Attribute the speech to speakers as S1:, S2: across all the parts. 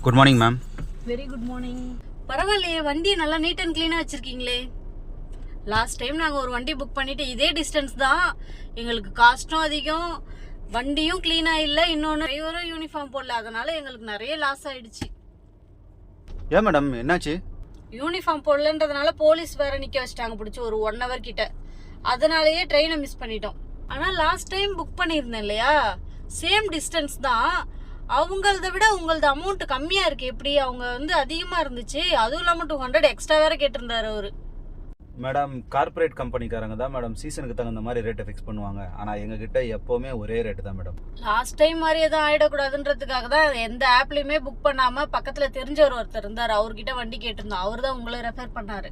S1: Good morning ma'am.
S2: Very good morning. பரவாயில்லையே, வண்டியை நல்லா நீட் அண்ட் க்ளீனாக வச்சுருக்கீங்களே. லாஸ்ட் டைம் நாங்கள் ஒரு வண்டி புக் பண்ணிவிட்டு இதே டிஸ்டன்ஸ் தான், எங்களுக்கு காஸ்ட்டும் அதிகம், வண்டியும் க்ளீனாக இல்லை, இன்னொன்று டிரைவரும் யூனிஃபார்ம் போடல, அதனால் எங்களுக்கு நிறைய லாஸ் ஆகிடுச்சு.
S1: ஏன் மேடம் என்னாச்சு?
S2: யூனிஃபார்ம் போடலன்றதுனால போலீஸ் வேற நிற்க வச்சிட்டாங்க பிடிச்சி ஒரு 1 hour கிட்ட. அதனாலேயே ட்ரெயினை மிஸ் பண்ணிட்டோம். ஆனால் லாஸ்ட் டைம் புக் பண்ணியிருந்தேன் இல்லையா, சேம் டிஸ்டன்ஸ் தான், அவங்களத விட உங்களது அமௌண்ட் கம்மியாக இருக்குது. எப்படி அவங்க வந்து அதிகமாக இருந்துச்சு, அதுவும் இல்லாமல் 200 எக்ஸ்ட்ரா வேற கேட்டிருந்தாரு அவர்.
S1: மேடம் கார்ப்பரேட் கம்பெனிக்காரங்க தான் மேடம் சீசனுக்கு தகுந்த மாதிரி ரேட்டை ஃபிக்ஸ் பண்ணுவாங்க. ஆனால் எங்ககிட்ட எப்போவுமே ஒரே ரேட்டு தான் மேடம்.
S2: லாஸ்ட் டைம் மாதிரி எதுவும் ஆகிடக்கூடாதுன்றதுக்காக தான் எந்த ஆப்லேயுமே புக் பண்ணாமல் பக்கத்தில் தெரிஞ்சவர் ஒருத்தர் இருந்தார், அவர்கிட்ட வண்டி கேட்டிருந்தோம். அவர் தான் உங்களை ரெஃபர் பண்ணார்.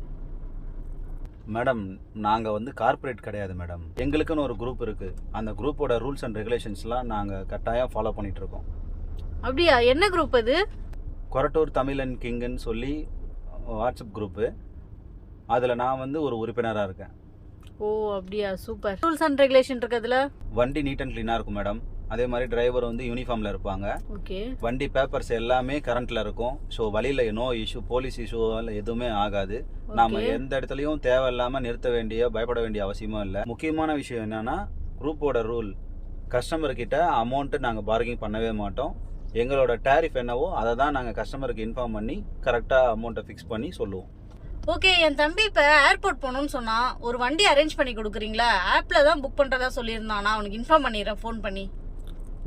S1: மேடம் நாங்கள் வந்து கார்ப்பரேட் கிடையாது மேடம். எங்களுக்குன்னு ஒரு குரூப் இருக்குது. அந்த குரூப்போட ரூல்ஸ் அண்ட் ரெகுலேஷன்ஸ்லாம் நாங்கள் கட்டாயம் ஃபாலோ பண்ணிகிட்ருக்கோம்.
S2: அப்படியா? என்ன குரூப் அது?
S1: கொரட்டூர் தமிழ் அண்ட் கிங்குன்னு சொல்லி வாட்ஸ்அப் குரூப்பு. அதில் நான் வந்து ஒரு உறுப்பினராக இருக்கேன்.
S2: ஓ அப்படியா, சூப்பர். ரூல்ஸ் அண்ட் ரெகுலேஷன் இருக்கிறதுல
S1: வண்டி நீட் அண்ட் க்ளீனாக இருக்கும் மேடம். அதே மாதிரி டிரைவர் வந்து யூனிஃபார்மில் இருப்பாங்க.
S2: ஓகே. வண்டி
S1: வண்டி பேப்பர்ஸ் எல்லாமே கரண்ட்டில் இருக்கும். ஸோ வழியில் நோ இஷ்யூ, போலீஸ் இஷ்யூ எதுவுமே ஆகாது. நாம் எந்த இடத்துலையும் தேவையில்லாமல் நிறுத்த வேண்டிய பயப்பட வேண்டிய அவசியமும் இல்லை. முக்கியமான விஷயம் என்னென்னா, குரூப்போட ரூல், கஸ்டமர்கிட்ட அமௌண்ட்டு நாங்கள் பார்கிங் பண்ணவே மாட்டோம். எங்களோட டேரிஃப் என்னவோ அதை தான் நாங்கள் கஸ்டமருக்கு இன்ஃபார்ம் பண்ணி கரெக்டாக அமௌண்ட்டை ஃபிக்ஸ் பண்ணி சொல்லுவோம்.
S2: ஓகே. என் தம்பி இப்போ ஏர்போர்ட் போகணும்னு சொன்னான், ஒரு வண்டி அரேஞ்ச் பண்ணி கொடுக்குறீங்களா? ஆப்பில் தான் புக் பண்ணுறதா சொல்லியிருந்தான். நான் அவனுக்கு இன்ஃபார்ம் பண்ணிடுறேன் ஃபோன் பண்ணி.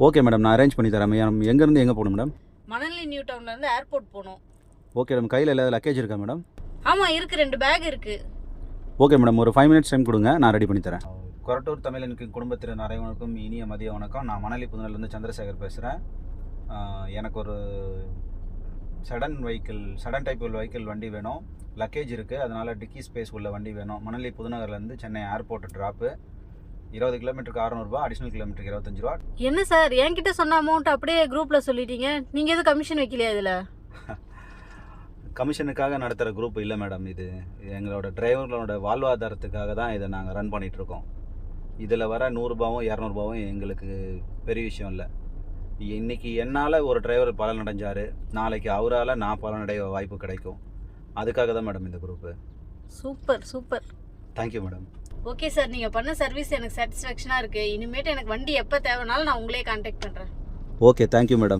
S1: ஓகே மேடம், நான் அரேஞ்ச் பண்ணி தரேன். எங்கேருந்து எங்கே போகணும் மேடம்?
S2: மணலி நியூ டவுன்லேருந்து ஏர்போர்ட் போகணும்.
S1: Okay madam. கையில் ஏதாவது லக்கேஜ் இருக்கா மேடம்?
S2: ஆமாம் இருக்குது, 2 பேக் இருக்குது.
S1: ஓகே மேடம், ஒரு 5 minutes டைம் கொடுங்க, நான் ரெடி பண்ணி தரேன். கொரட்டூர் தமிழனுக்கு குடும்பத்தினர் அனைவருக்கும் இனிய மதிய வணக்கம். நான் மணலி புதுநகர்லேருந்து சந்திரசேகர் பேசுகிறேன். எனக்கு ஒரு சடன் டைப் வெஹிக்கிள் வண்டி வேணும். லக்கேஜ் இருக்குது, அதனால் டிக்கி ஸ்பேஸ் உள்ள வண்டி வேணும். மணலி புதுநகர்லேருந்து சென்னை ஏர்போர்ட் ட்ராப்பு. 20 கிலோமீட்டருக்கு 600 ரூபா, அடிஷ்னல் கிலோமீட்டருக்கு 25 ரூபா.
S2: என்ன சார், என்கிட்ட சொன்ன அமௌண்ட் அப்படியே குரூப்பில் சொல்லிட்டீங்க. நீங்கள் எதுவும் கமிஷன் வைக்கலையா இதில்?
S1: கமிஷனுக்காக நடத்துகிற குரூப் இல்லை மேடம். இது எங்களோட டிரைவர்களோட வாழ்வாதாரத்துக்காக தான் இதை நாங்கள் ரன் பண்ணிகிட்ருக்கோம். இதில் வர 100 ரூபாவும் 200 ரூபாவும் எங்களுக்கு பெரிய விஷயம் இல்லை. இன்றைக்கி என்னால் ஒரு டிரைவர் பலன் அடைஞ்சார், நாளைக்கு அவரால் நான் பலனடைய வாய்ப்பு கிடைக்கும். அதுக்காக தான் மேடம் இந்த group.
S2: Super super.
S1: Thank you madam.
S2: Okay sir, நீங்கள் பண்ண சர்வீஸ் எனக்கு சாட்டிஸ்ஃபேக்ஷனாக இருக்குது. இனிமேட்டு எனக்கு வண்டி எப்போ தேவைனாலும் நான் உங்களே கான்டாக்ட் பண்ணுறேன்.
S1: Okay, thank you madam.